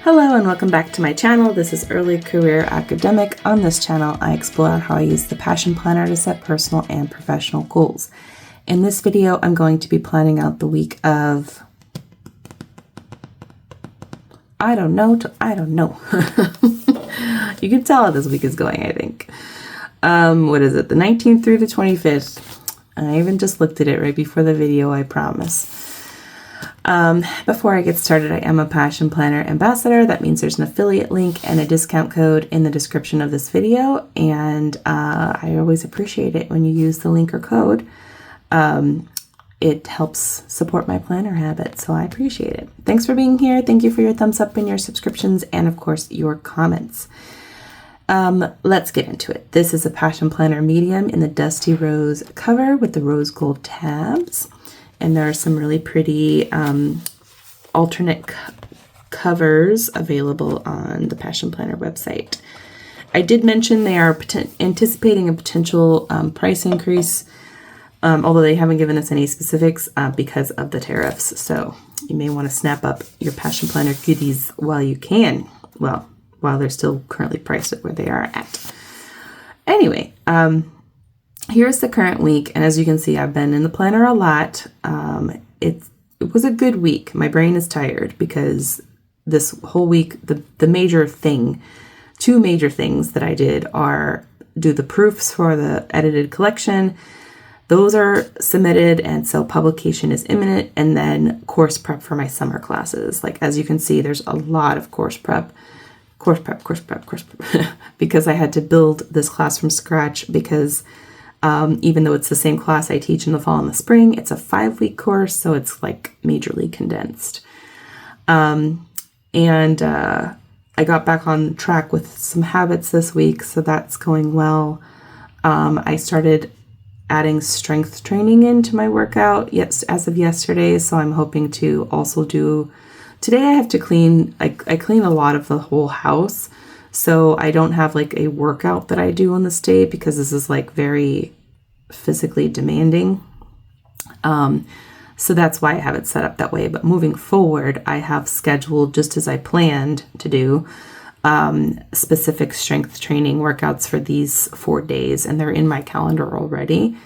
Hello and welcome back to my channel. This is Early Career Academic. On this channel, I explore how I use the Passion Planner to set personal and professional goals. In this video, I'm going to be planning out the week of, I don't know. You can tell how this week is going, I think. What is it? The 19th through the 25th. I even just looked at it right before the video, I promise. Before I get started, I am a Passion Planner ambassador. That means there's an affiliate link and a discount code in the description of this video. And I always appreciate it when you use the link or code. It helps support my planner habit, so I appreciate it. Thanks for being here. Thank you for your thumbs up and your subscriptions and, of course, your comments. Let's get into it. This is a Passion Planner medium in the Dusty Rose cover with the rose gold tabs. And there are some really pretty alternate covers available on the Passion Planner website. I did mention they are anticipating a potential price increase, although they haven't given us any specifics because of the tariffs. So you may want to snap up your Passion Planner goodies while you can. Well, while they're still currently priced at where they are at. Anyway, here's the current week, and as you can see, I've been in the planner a lot. It was a good week. My brain is tired because this whole week, the major thing, two major things that I did are do the proofs for the edited collection. Those are submitted, and so publication is imminent, and then course prep for my summer classes. Like, as you can see, there's a lot of course prep, because I had to build this class from scratch because even though it's the same class I teach in the fall and the spring, it's a 5-week course, so it's like majorly condensed. I got back on track with some habits this week, so that's going well. I started adding strength training into my workout as of yesterday, so I'm hoping to also do. Today I have to clean. I clean a lot of the whole house. So I don't have like a workout that I do on this day because this is like very physically demanding. So that's why I have it set up that way. But moving forward, I have scheduled, just as I planned to do, specific strength training workouts for these 4 days, and they're in my calendar already.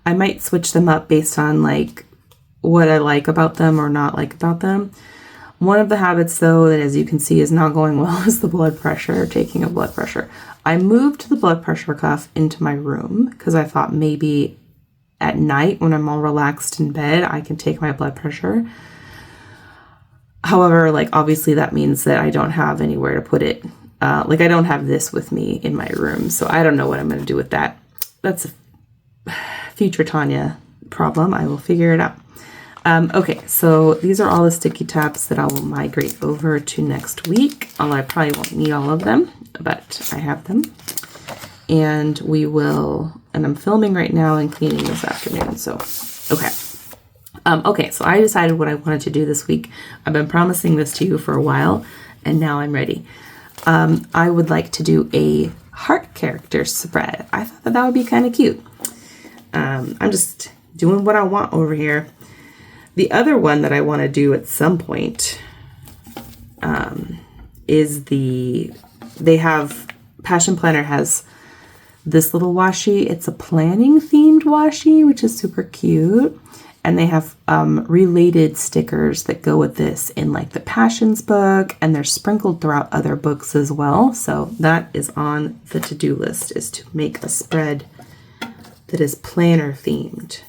I might switch them up based on like what I like about them or not like about them. One of the habits, though, that as you can see is not going well is the blood pressure, taking a blood pressure. I moved the blood pressure cuff into my room because I thought maybe at night when I'm all relaxed in bed, I can take my blood pressure. However, like obviously that means that I don't have anywhere to put it. Like I don't have this with me in my room, so I don't know what I'm going to do with that. That's a future Tanya problem. I will figure it out. Okay, so these are all the sticky tabs that I will migrate over to next week. Although I probably won't need all of them, but I have them. And I'm filming right now and cleaning this afternoon, so, okay. Okay, so I decided what I wanted to do this week. I've been promising this to you for a while, and now I'm ready. I would like to do a heart character spread. I thought that would be kind of cute. I'm just doing what I want over here. The other one that I want to do at some point is Passion Planner has this little washi. It's a planning themed washi, which is super cute. And they have related stickers that go with this in like the Passions book, and they're sprinkled throughout other books as well. So that is on the to-do list, is to make a spread that is planner themed.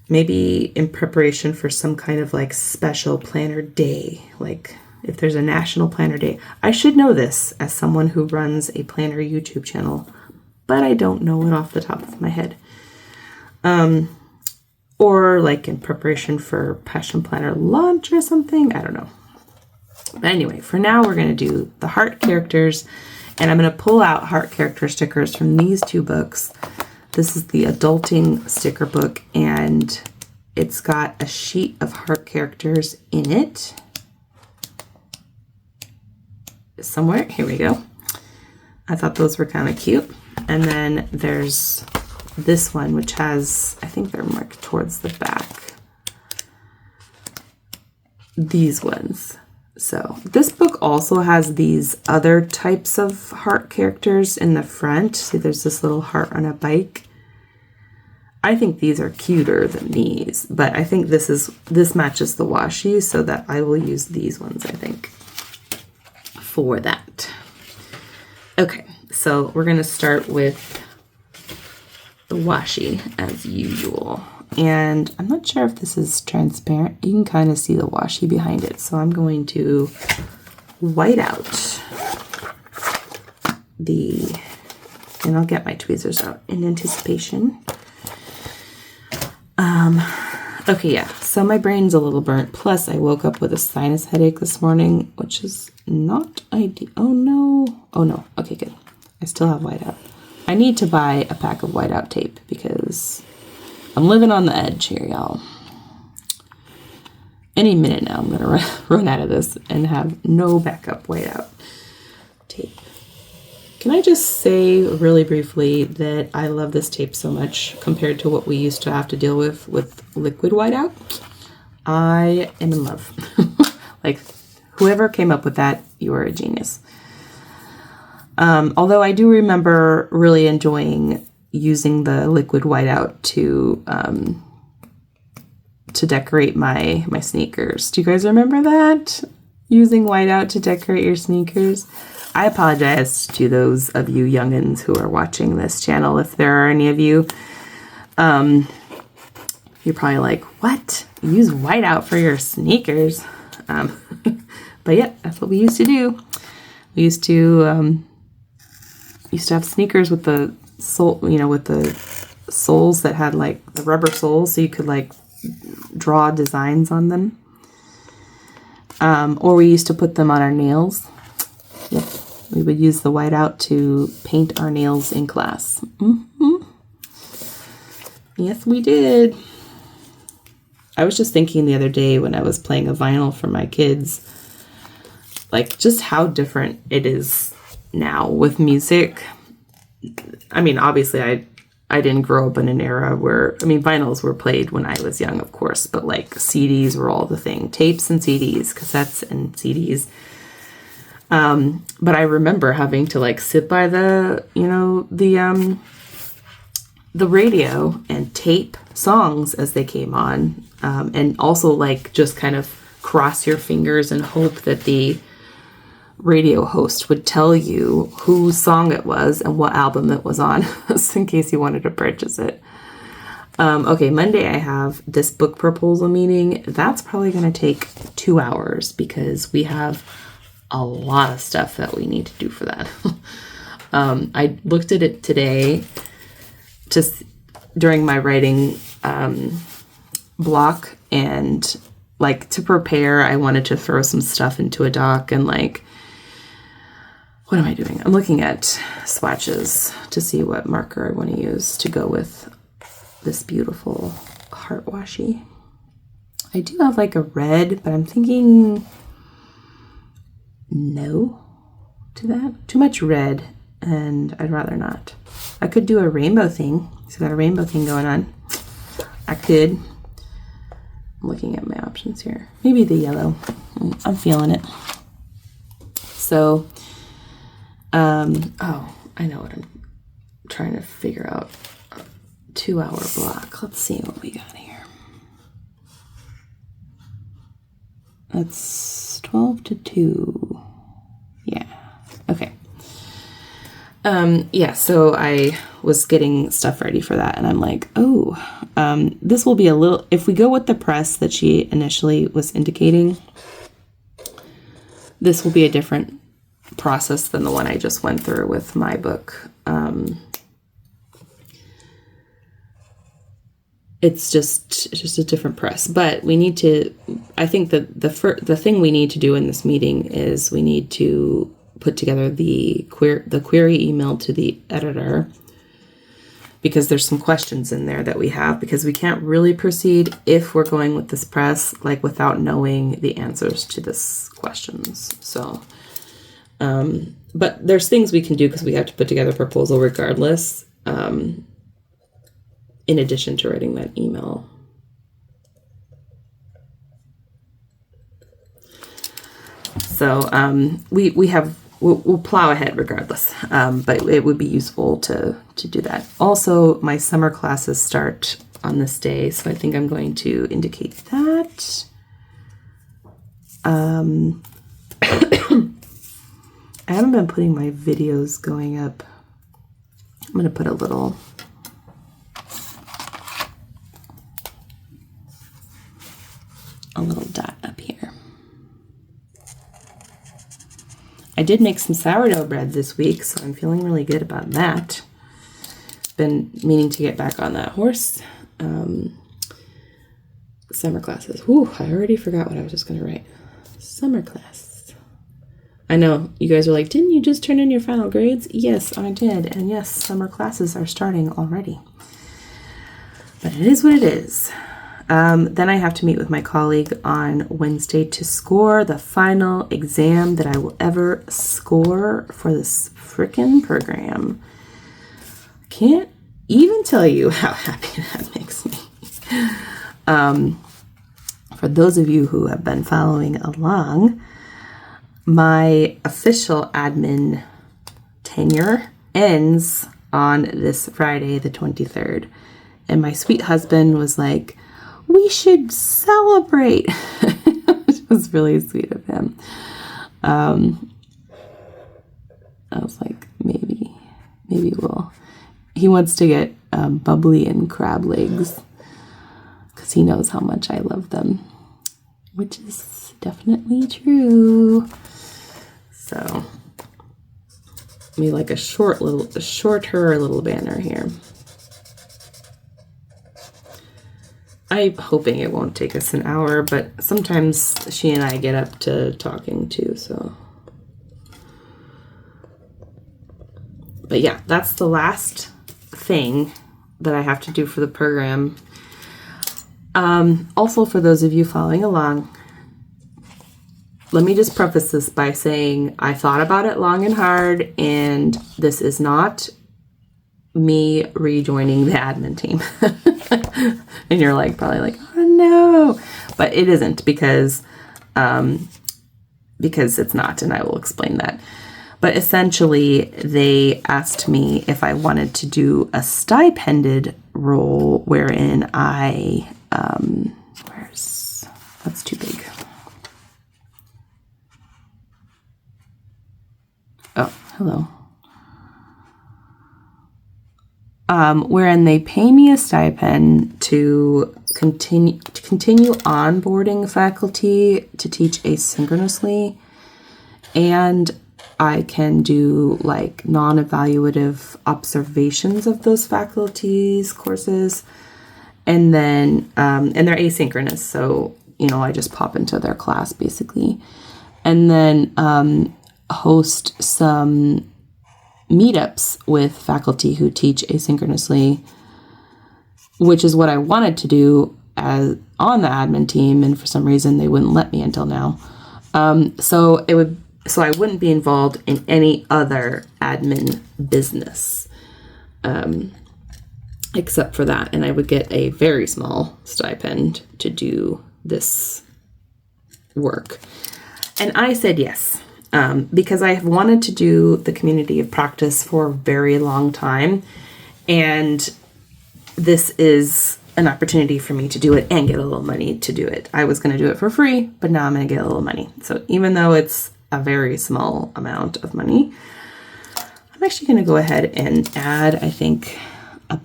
Maybe in preparation for some kind of like special planner day, like if there's a national planner day. I should know this as someone who runs a planner YouTube channel, but I don't know it off the top of my head. Or like in preparation for Passion Planner launch or something. I don't know. But anyway, for now we're going to do the heart characters, and I'm going to pull out heart character stickers from these two books. This is the adulting sticker book, and it's got a sheet of heart characters in it. Somewhere, here we go. I thought those were kind of cute. And then there's this one, which has, I think they're marked towards the back. These ones. So this book also has these other types of heart characters in the front. See, there's this little heart on a bike. I think these are cuter than these, but I think this matches the washi, so that I will use these ones, I think, for that. Okay, so we're going to start with the washi as usual. And I'm not sure if this is transparent. You can kind of see the washi behind it. So I'm going to white out and I'll get my tweezers out in anticipation. Okay, yeah, so my brain's a little burnt. Plus, I woke up with a sinus headache this morning, which is not ideal. Oh, no. Okay, good. I still have whiteout. I need to buy a pack of whiteout tape because I'm living on the edge here, y'all. Any minute now, I'm going to run out of this and have no backup whiteout tape. Can I just say really briefly that I love this tape so much compared to what we used to have to deal with liquid whiteout? I am in love. Like, whoever came up with that, you are a genius. Although I do remember really enjoying using the liquid whiteout to decorate my sneakers. Do you guys remember that? Using whiteout to decorate your sneakers? I apologize to those of you youngins who are watching this channel. If there are any of you, you're probably like, what? Use whiteout for your sneakers? But yeah, that's what we used to do. We used to have sneakers with the sole, with the soles that had like the rubber soles, so you could like draw designs on them. Or we used to put them on our nails. Yep. We would use the whiteout to paint our nails in class. Mm-hmm. Yes, we did. I was just thinking the other day when I was playing a vinyl for my kids, like just how different it is now with music. I mean, obviously I didn't grow up in an era where, vinyls were played when I was young, of course, but like CDs were all the thing. Tapes and CDs, cassettes and CDs. But I remember having to like sit by the radio and tape songs as they came on. And also like just kind of cross your fingers and hope that the radio host would tell you whose song it was and what album it was on, just in case you wanted to purchase it. Okay, Monday I have this book proposal meeting. That's probably going to take 2 hours because we have a lot of stuff that we need to do for that. I looked at it today just during my writing block, and like to prepare, I wanted to throw some stuff into a doc and like, what am I doing? I'm looking at swatches to see what marker I want to use to go with this beautiful heart washi. I do have like a red, but I'm thinking no to that. Too much red, and I'd rather not. I could do a rainbow thing. So got a rainbow thing going on. I could. I'm looking at my options here. Maybe the yellow. I'm feeling it. So, I know what I'm trying to figure out. 2 hour block. Let's see what we got here. That's 12 to 2. Yeah. Okay. Yeah, so I was getting stuff ready for that, and I'm like, this will be a little, if we go with the press that she initially was indicating, this will be a different process than the one I just went through with my book. It's just a different press, but we need to, I think that the thing we need to do in this meeting is we need to put together the query email to the editor, because there's some questions in there that we have, because we can't really proceed if we're going with this press, like without knowing the answers to this questions. So, but there's things we can do because we have to put together a proposal regardless. In addition to writing that email. So we'll plow ahead regardless, but it would be useful to do that. Also, my summer classes start on this day, so I think I'm going to indicate that. I haven't been putting my videos going up. I'm going to put a little dot up here. I did make some sourdough bread this week, so I'm feeling really good about that. Been meaning to get back on that horse. Summer classes. Whew, I already forgot what I was just going to write. Summer class. I know, you guys are like, didn't you just turn in your final grades? Yes, I did. And yes, summer classes are starting already. But it is what it is. Then I have to meet with my colleague on Wednesday to score the final exam that I will ever score for this frickin' program. I can't even tell you how happy that makes me. For those of you who have been following along, my official admin tenure ends on this Friday, the 23rd. And my sweet husband was like, we should celebrate. It was really sweet of him. I was like, maybe we'll. He wants to get bubbly and crab legs because he knows how much I love them, which is definitely true. So, maybe like a shorter little banner here. I'm hoping it won't take us an hour, but sometimes she and I get up to talking too, so. But yeah, that's the last thing that I have to do for the program. Also, for those of you following along, let me just preface this by saying I thought about it long and hard, and this is not me rejoining the admin team. And you're like, probably like, oh no, but it isn't because it's not, and I will explain that. But essentially, they asked me if I wanted to do a stipended role wherein I, that's too big. Oh, hello. Wherein they pay me a stipend to continue onboarding faculty to teach asynchronously, and I can do like non-evaluative observations of those faculty's courses, and then and they're asynchronous, so I just pop into their class basically, and then host some meetups with faculty who teach asynchronously, which is what I wanted to do as on the admin team, and for some reason they wouldn't let me until now. So I wouldn't be involved in any other admin business except for that, and I would get a very small stipend to do this work. And I said yes. Because I have wanted to do the community of practice for a very long time, and this is an opportunity for me to do it and get a little money to do it. I was going to do it for free, but now I'm going to get a little money. So even though it's a very small amount of money, I'm actually going to go ahead and add, I think, a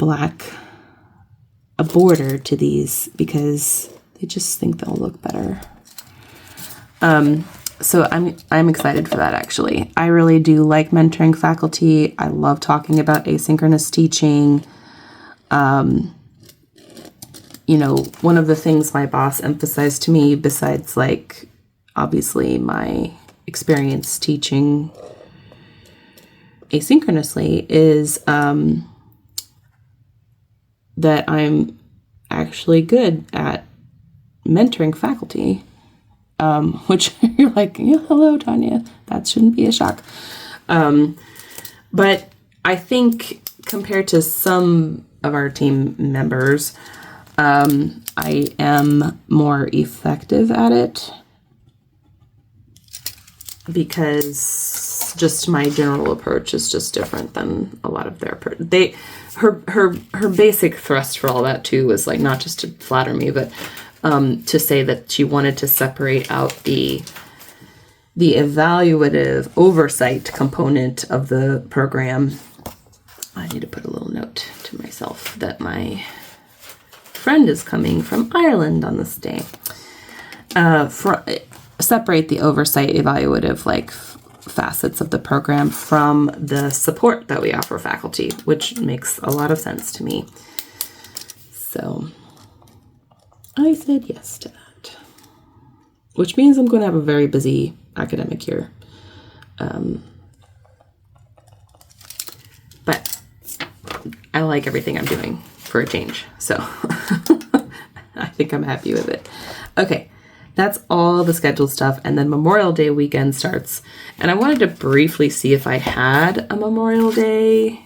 border to these because I just think they'll look better. So I'm excited for that, actually. I really do like mentoring faculty. I love talking about asynchronous teaching. One of the things my boss emphasized to me, besides like obviously my experience teaching asynchronously, is that I'm actually good at mentoring faculty. Which you're like, yeah, hello, Tanya. That shouldn't be a shock. But I think compared to some of our team members, I am more effective at it. because just my general approach is just different than a lot of their approach. Her basic thrust for all that too was like not just to flatter me, but to say that she wanted to separate out the evaluative oversight component of the program. I need to put a little note to myself that my friend is coming from Ireland on this day. Separate the oversight evaluative facets of the program from the support that we offer faculty, which makes a lot of sense to me. So I said yes to that, which means I'm going to have a very busy academic year. But I like everything I'm doing for a change, so I think I'm happy with it. Okay. That's all the scheduled stuff. And then Memorial Day weekend starts. And I wanted to briefly see if I had a Memorial Day.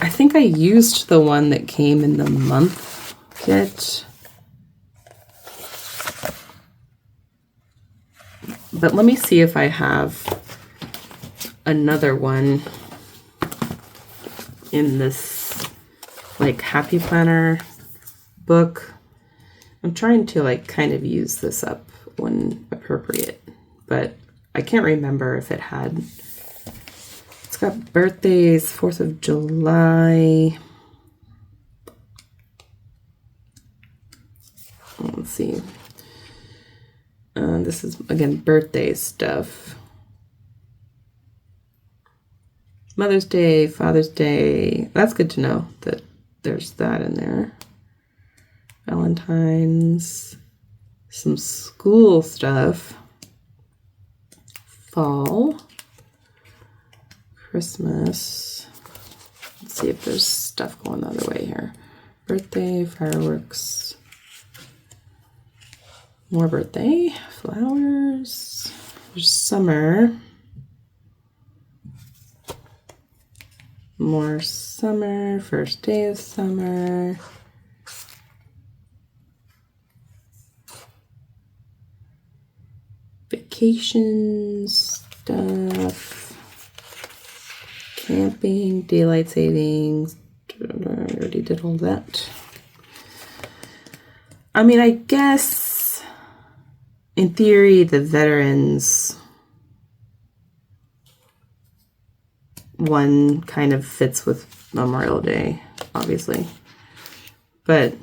I think I used the one that came in the month kit. But let me see if I have another one in this Happy Planner book. I'm trying to kind of use this up when appropriate, but I can't remember if it had. It's got birthdays, 4th of July. Let's see. This is, again, birthday stuff. Mother's Day, Father's Day. That's good to know that there's that in there. Valentine's, some school stuff, fall, Christmas. Let's see if there's stuff going the other way here. Birthday, fireworks, more birthday, flowers, there's summer, more summer, first day of summer. Vacation stuff, camping, daylight savings. I already did all that. I mean, I guess in theory, the veterans one kind of fits with Memorial Day, obviously. But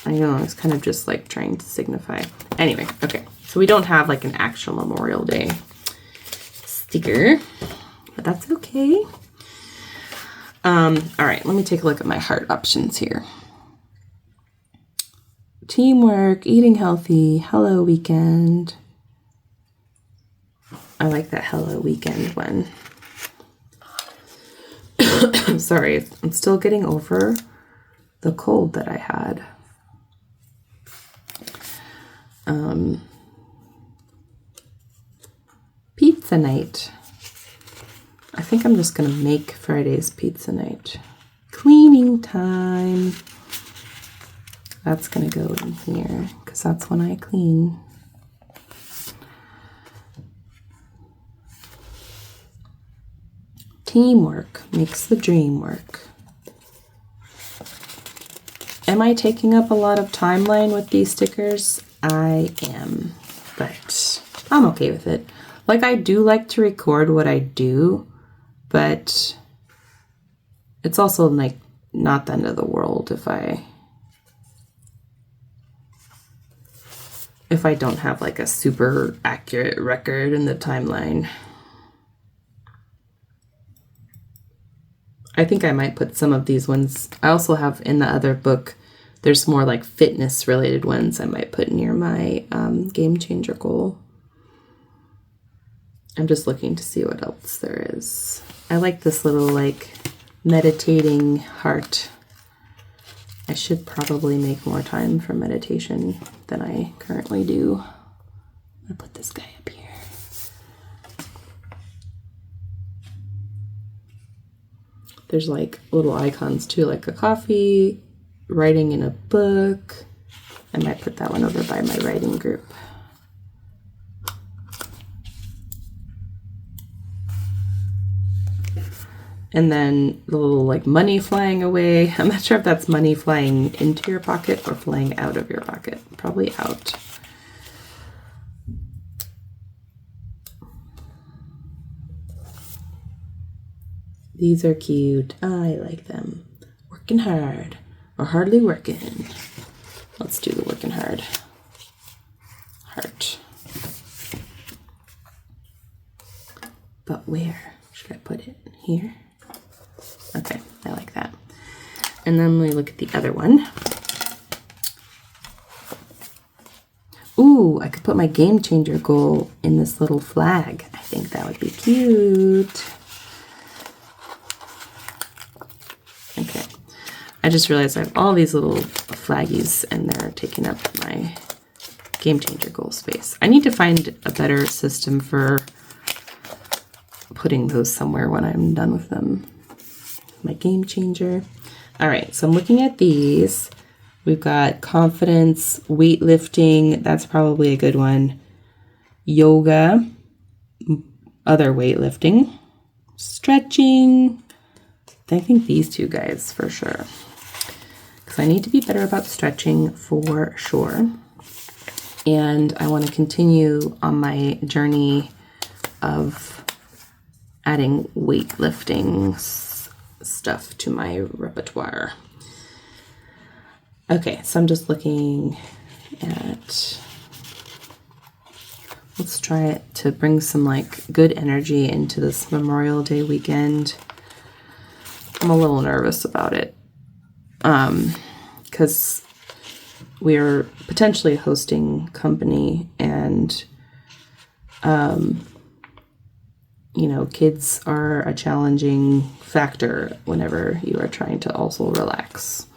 I know it's kind of just trying to signify. Anyway, okay. So we don't have an actual Memorial Day sticker, but that's okay. All right, let me take a look at my heart options here. Teamwork, eating healthy, hello weekend. I like that hello weekend one. Sorry, I'm still getting over the cold that I had. Pizza night. I think I'm just going to make Friday's pizza night. Cleaning time. That's going to go in here because that's when I clean. Teamwork makes the dream work. Am I taking up a lot of timeline with these stickers? I am, but I'm okay with it. I do like to record what I do, but it's also not the end of the world if I don't have a super accurate record in the timeline. I think I might put some of these ones. I also have in the other book, there's more fitness related ones I might put near my game changer goal. I'm just looking to see what else there is. I like this little meditating heart. I should probably make more time for meditation than I currently do. I'm gonna put this guy up here. There's little icons too, like a coffee, writing in a book. I might put that one over by my writing group. And then the little like money flying away. I'm not sure if that's money flying into your pocket or flying out of your pocket. Probably out. These are cute. I like them. Working hard or hardly working. Let's do the working hard. Heart. But where should I put it? Here? Okay, I like that. And then we look at the other one. Ooh, I could put my game changer goal in this little flag. I think that would be cute. Okay, I just realized I have all these little flaggies and they're taking up my game changer goal space. I need to find a better system for putting those somewhere when I'm done with them. My game changer. All right, so I'm looking at these. We've got confidence, weightlifting. That's probably a good one. Yoga, other weightlifting, stretching. I think these two guys for sure. Because I need to be better about stretching for sure. And I want to continue on my journey of adding weightlifting stuff to my repertoire. Okay, so I'm just looking at, let's try it to bring some like good energy into this Memorial Day weekend. I'm a little nervous about it because we're potentially hosting company and you know, kids are a challenging factor whenever you are trying to also relax.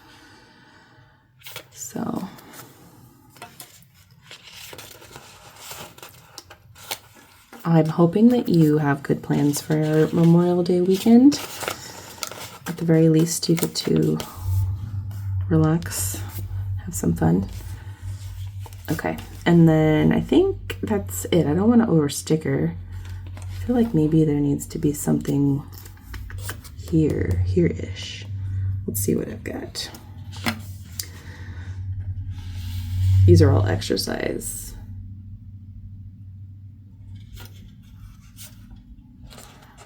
So I'm hoping that you have good plans for your Memorial Day weekend. At the very least, you get to relax, have some fun. Okay, and then I think that's it. I don't want to over sticker. I feel like maybe there needs to be something here-ish. Let's see what I've got. These are all exercise.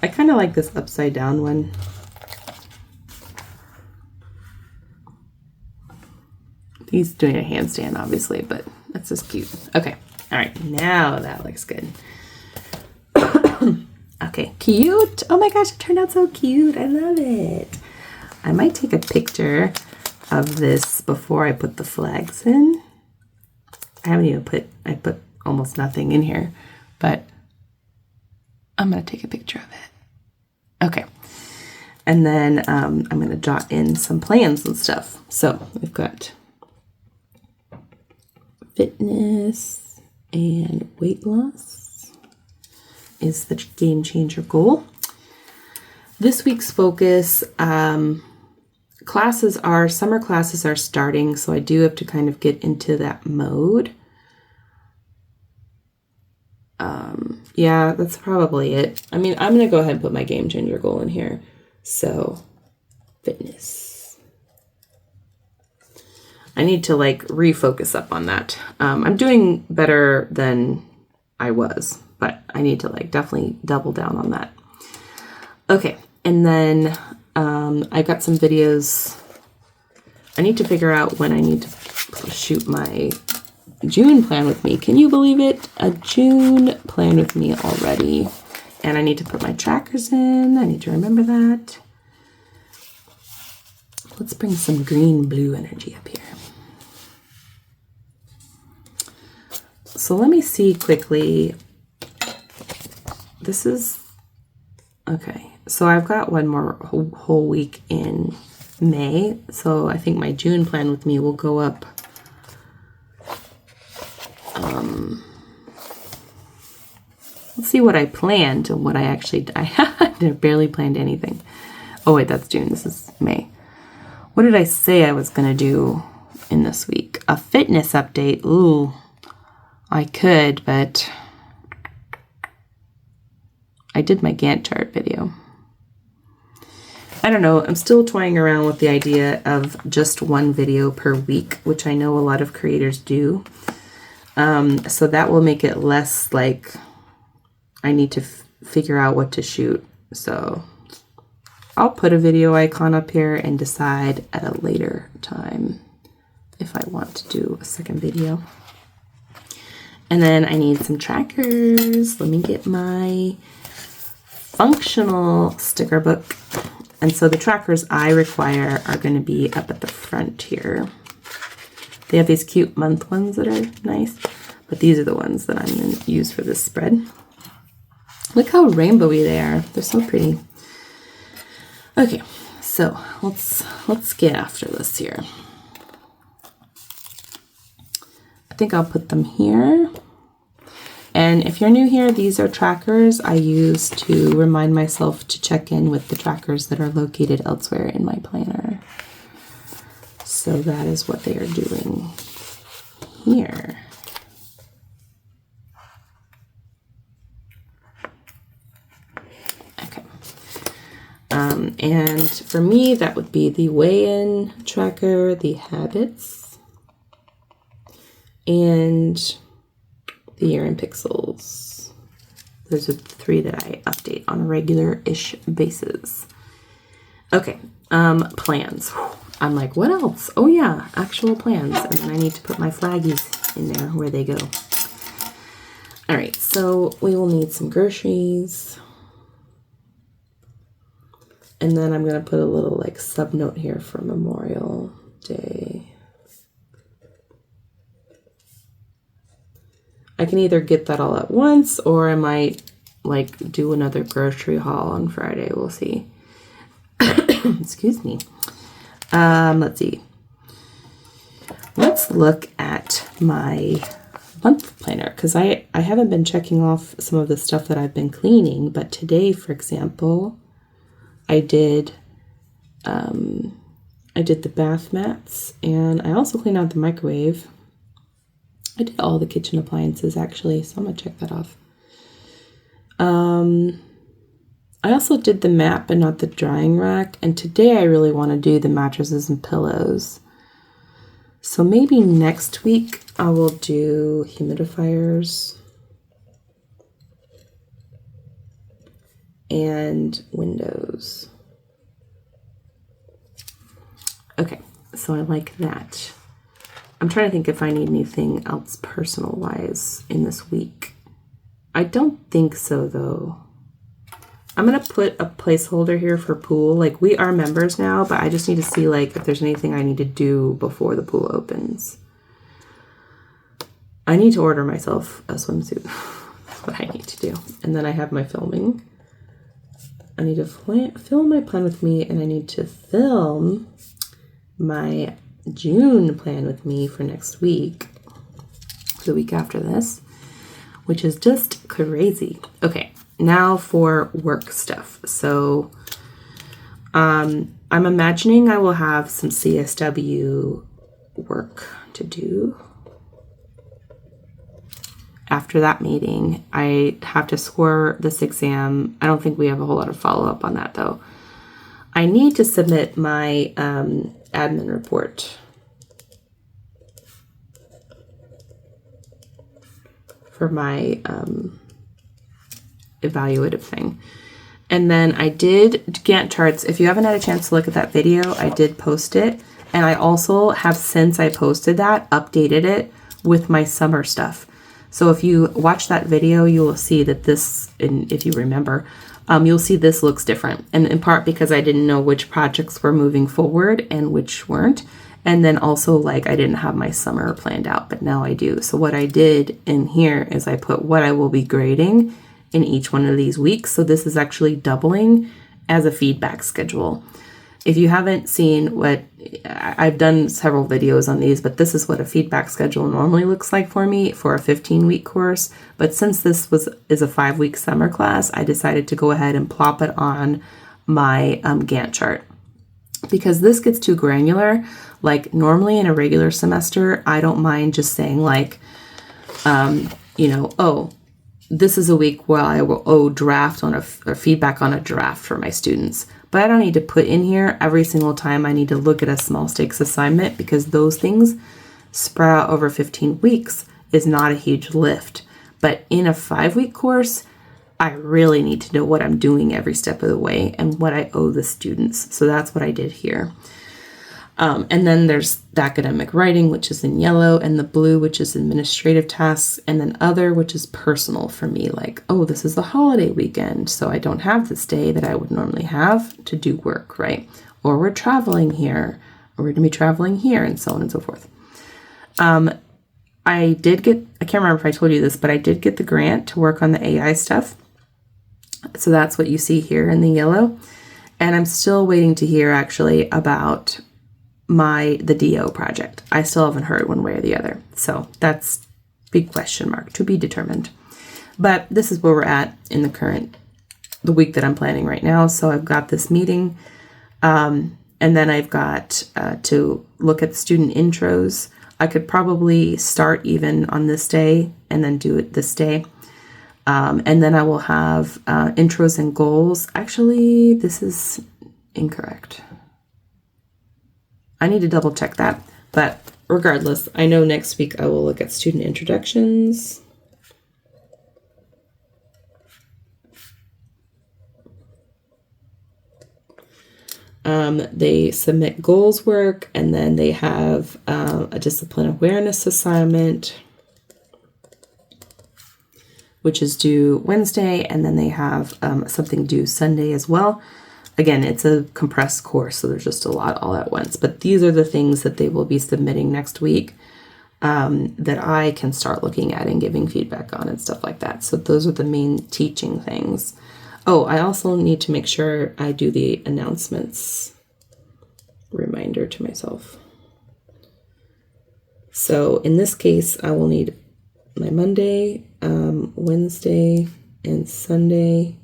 I kind of like this upside down one. He's doing a handstand, obviously, but that's just cute. Okay, all right, now that looks good. Okay, cute. Oh my gosh, it turned out so cute. I love it. I might take a picture of this before I put the flags in. I haven't even I put almost nothing in here, but I'm going to take a picture of it. Okay. And then I'm going to jot in some plans and stuff. So we've got fitness and weight loss is the game changer goal. This week's focus, summer classes are starting, so I do have to kind of get into that mode. Yeah, that's probably it. I mean, I'm going to go ahead and put my game changer goal in here. So, fitness. I need to like refocus up on that. I'm doing better than I was, but I need to like definitely double down on that. Okay, and then I got some videos. I need to figure out when I need to shoot my June plan with me. Can you believe it? A June plan with me already. And I need to put my trackers in. I need to remember that. Let's bring some green blue energy up here. So let me see quickly. This is okay. So I've got one more whole week in May. So I think my June plan with me will go up. Let's see what I planned and what I barely planned anything. Oh wait, that's June. This is May. What did I say I was going to do in this week? A fitness update. Ooh, I could, but I did my Gantt chart video. I don't know. I'm still toying around with the idea of just one video per week, which I know a lot of creators do. So that will make it less like I need to figure out what to shoot. So I'll put a video icon up here and decide at a later time if I want to do a second video. And then I need some trackers. Let me get my functional sticker book. And so the trackers I require are going to be up at the front here. They have these cute month ones that are nice, but these are the ones that I'm going to use for this spread. Look how rainbowy they are. They're so pretty. Okay, so let's get after this here. I think I'll put them here. And if you're new here, these are trackers I use to remind myself to check in with the trackers that are located elsewhere in my planner. So that is what they are doing here. Okay. And for me, that would be the weigh-in tracker, the habits, and the year in pixels. Those are the three that I update on a regular-ish basis. Okay, plans. I'm like, what else? Oh yeah, actual plans. And then I need to put my flaggies in there where they go. All right, so we will need some groceries. And then I'm gonna put a little like sub note here for Memorial Day. I can either get that all at once or I might like do another grocery haul on Friday. We'll see. Excuse me. Let's see. Let's look at my month planner because I haven't been checking off some of the stuff that I've been cleaning, but today, for example, I did the bath mats and I also cleaned out the microwave. I did all the kitchen appliances actually, so I'm gonna check that off. I also did the mat, but not the drying rack. And today I really want to do the mattresses and pillows. So maybe next week I will do humidifiers and windows. Okay, so I like that. I'm trying to think if I need anything else personal-wise in this week. I don't think so, though. I'm going to put a placeholder here for pool. Like, we are members now, but I just need to see, like, if there's anything I need to do before the pool opens. I need to order myself a swimsuit. That's what I need to do. And then I have my filming. I need to film my plan with me, and I need to film my June plan with me for next week, the week after this, which is just crazy. Okay, now for work stuff. So I'm imagining I will have some CSW work to do. After that meeting, I have to score this exam. I don't think we have a whole lot of follow-up on that, though. I need to submit my admin report for my evaluative thing. And then I did Gantt charts. If you haven't had a chance to look at that video, I did post it. And I also have, since I posted that, updated it with my summer stuff. So if you watch that video, you will see that this, and if you remember, you'll see this looks different. And in part because I didn't know which projects were moving forward and which weren't. And then also, like, I didn't have my summer planned out, but now I do. So what I did in here is I put what I will be grading in each one of these weeks. So this is actually doubling as a feedback schedule. If you haven't seen what, I've done several videos on these, but this is what a feedback schedule normally looks like for me for a 15-week course. But since this is a 5-week summer class, I decided to go ahead and plop it on my Gantt chart. Because this gets too granular. Like normally in a regular semester, I don't mind just saying like, oh, this is a week where I will draft on or feedback on a draft for my students. But But I don't need to put in here every single time I need to look at a small stakes assignment, because those things spread out over 15 weeks is not a huge lift. But in a 5-week course, I really need to know what I'm doing every step of the way and what I owe the students. So that's what I did here. And then there's the academic writing, which is in yellow, and the blue, which is administrative tasks, and then other, which is personal for me. Like, oh, this is the holiday weekend, so I don't have this day that I would normally have to do work, right? Or we're traveling here, or we're going to be traveling here, and so on and so forth. I can't remember if I told you this, but I did get the grant to work on the AI stuff. So that's what you see here in the yellow. And I'm still waiting to hear actually about the DO project. I still haven't heard one way or the other. So that's big question mark, to be determined. But this is where we're at in the week that I'm planning right now. So I've got this meeting, and then I've got to look at the student intros. I could probably start even on this day and then do it this day. And then I will have intros and goals. Actually, this is incorrect. I need to double check that. But regardless, I know next week I will look at student introductions. They submit goals work, and then they have a discipline awareness assignment, which is due Wednesday, and then they have something due Sunday as well. Again, it's a compressed course, so there's just a lot all at once. But these are the things that they will be submitting next week that I can start looking at and giving feedback on and stuff like that. So those are the main teaching things. Oh, I also need to make sure I do the announcements reminder to myself. So in this case, I will need my Monday, Wednesday, and Sunday,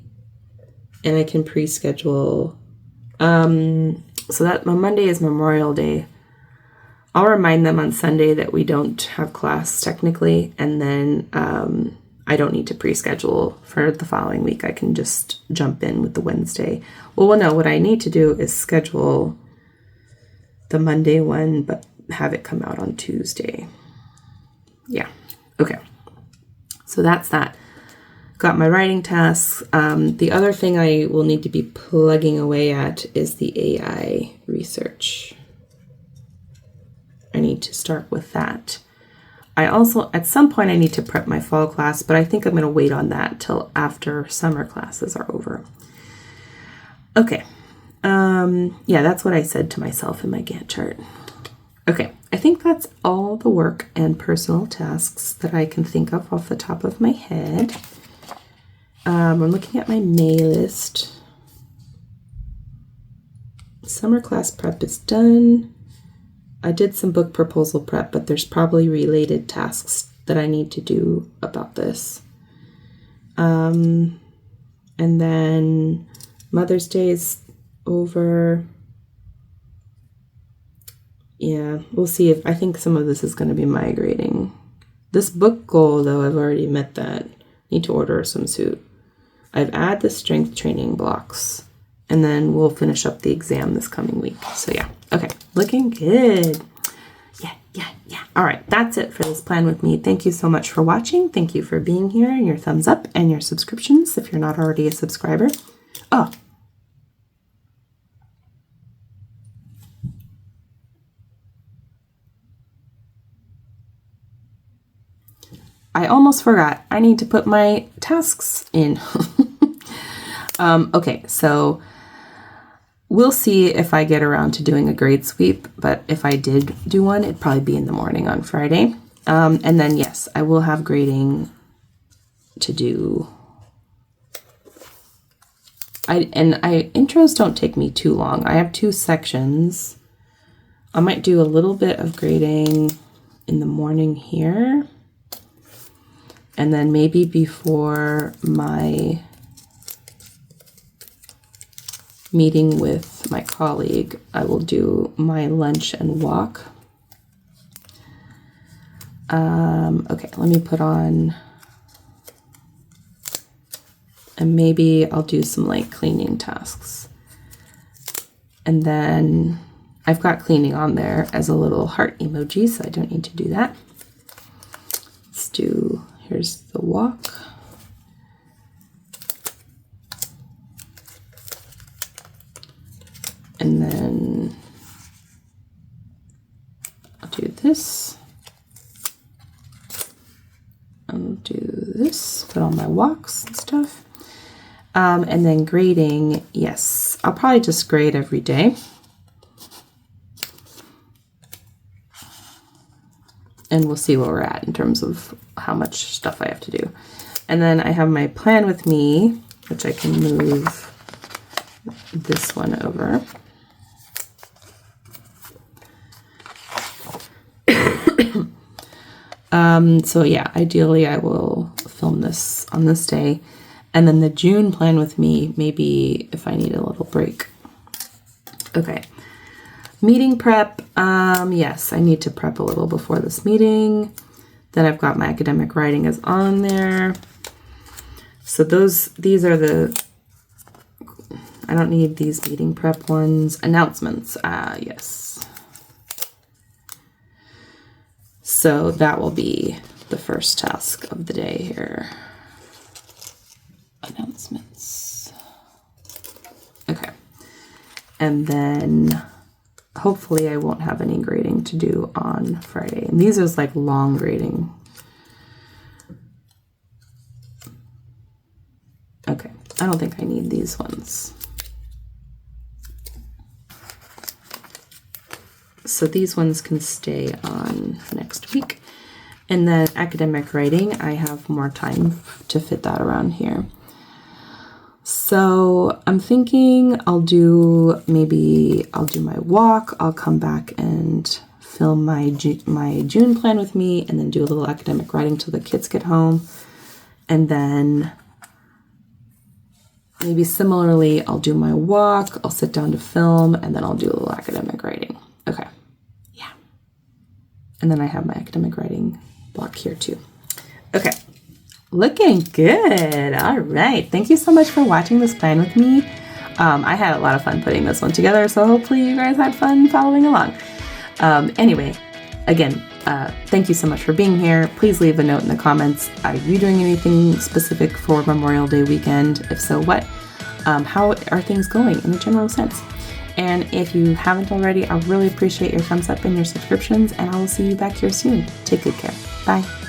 and I can pre-schedule. So that my Monday is Memorial Day. I'll remind them on Sunday that we don't have class technically, and then I don't need to pre-schedule for the following week. I can just jump in with the Wednesday. Well, no, what I need to do is schedule the Monday one, but have it come out on Tuesday. Yeah, okay. So that's that. Got my writing tasks. The other thing I will need to be plugging away at is the AI research. I need to start with that. I also, at some point, I need to prep my fall class, but I think I'm going to wait on that till after summer classes are over. Okay. Yeah, that's what I said to myself in my Gantt chart. Okay, I think that's all the work and personal tasks that I can think of off the top of my head. I'm looking at my May list. Summer class prep is done. I did some book proposal prep, but there's probably related tasks that I need to do about this. And then Mother's Day is over. Yeah, we'll see if, I think some of this is going to be migrating. This book goal, though, I've already met that. Need to order a swimsuit. I've added the strength training blocks, and then we'll finish up the exam this coming week. So yeah, okay, looking good. Yeah. All right, that's it for this plan with me. Thank you so much for watching. Thank you for being here, and your thumbs up and your subscriptions if you're not already a subscriber. Oh, I almost forgot. I need to put my tasks in. Okay, so we'll see if I get around to doing a grade sweep, but if I did do one, it'd probably be in the morning on Friday. And then, yes, I will have grading to do. Intros don't take me too long. I have 2 sections. I might do a little bit of grading in the morning here. And then maybe before my meeting with my colleague, I will do my lunch and walk. Okay, let me put on, and maybe I'll do some like cleaning tasks. And then I've got cleaning on there as a little heart emoji, so I don't need to do that. Let's do, here's the walk. And then I'll do this. I'll do this, put on my walks and stuff. And then grading, yes, I'll probably just grade every day. And we'll see where we're at in terms of how much stuff I have to do. And then I have my plan with me, which I can move this one over. So yeah, ideally I will film this on this day. And then the June plan with me, maybe if I need a little break. Okay. Meeting prep. Yes, I need to prep a little before this meeting. Then I've got my academic writing is on there. So these are the, I don't need these meeting prep ones. Announcements. Yes. So that will be the first task of the day here. Announcements. Okay. And then hopefully I won't have any grading to do on Friday. And these are like long grading. Okay. I don't think I need these ones. So these ones can stay on next week. And then academic writing, I have more time to fit that around here. So I'm thinking I'll do my walk. I'll come back and film my June plan with me and then do a little academic writing till the kids get home. And then maybe similarly, I'll do my walk, I'll sit down to film, and then I'll do a little academic writing. Okay. Yeah. And then I have my academic writing block here too. Okay. Looking good. All right. Thank you so much for watching this plan with me. I had a lot of fun putting this one together, so hopefully you guys had fun following along. Anyway, again, thank you so much for being here. Please leave a note in the comments. Are you doing anything specific for Memorial Day weekend? If so, what? How are things going in a general sense? And if you haven't already, I really appreciate your thumbs up and your subscriptions, and I will see you back here soon. Take good care. Bye.